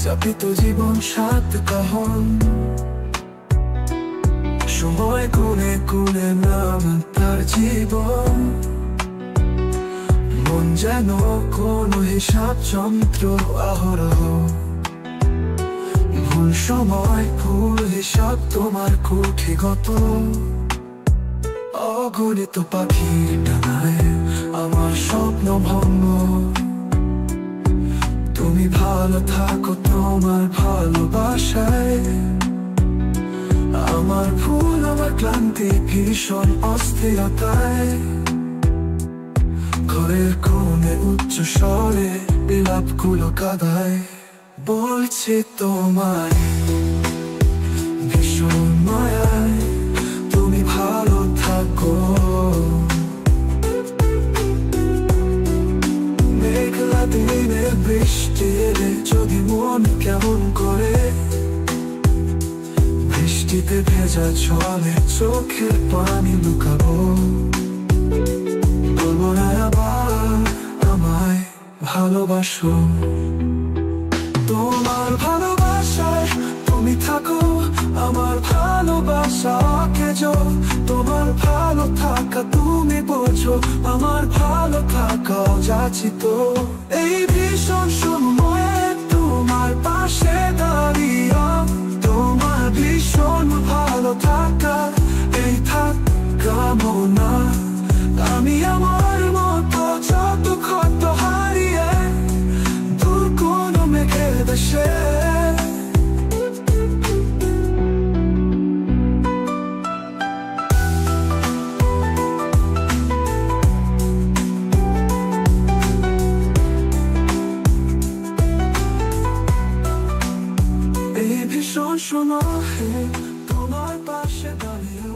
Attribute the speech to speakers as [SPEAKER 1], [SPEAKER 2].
[SPEAKER 1] চাপিত জীবন সাত কাহন, সময় কোণে কোণে নাম তার জীবন। মন যেন কোন হিসাব যন্ত্র আহরহ, ভুল সময় ভুল হিসাব তোমার কুঠিগত। অগণিত পাখির ডানায় আমার স্বপ্ন ভঙ্গ, তুমি ভালো থাকো তোমার ভালোবাসায়। আমার ভুল আমার ক্লান্তি ভীষণ অস্থিরতায়, ঘরের কোণে উচ্চ স্বরে বিলাপগুলো কাঁদায়। বলছি তোমায় ভীষণ মায়ায়, তুমি ভালো থাকো। মেঘলা দিনে বৃষ্টি এলে যদি মন কেমন করে, বৃষ্টিতে ভেজা জলে চোখের পানি লুকাবো। বলবো না আবার আমায় ভালোবাসো। তোমার ভালোবাসায় তুমি থাকো, আমার ভালোবাসা কেজো। তোমার ভালো থাকা তুমি বোঝো, আমার ভালো থাকা যাচিত। এই ভীষণ সময়ে তোমার পাশে দাঁড়িয়ে, তোমার ভীষণ ভালো থাকা এই থাক কামনা। আমি আমার মতো যত ক্ষত হারিয়ে দূর কোন মেঘের দেশে, এই ভীষণ সময়ে তোমার পাশে দাঁড়িয়ে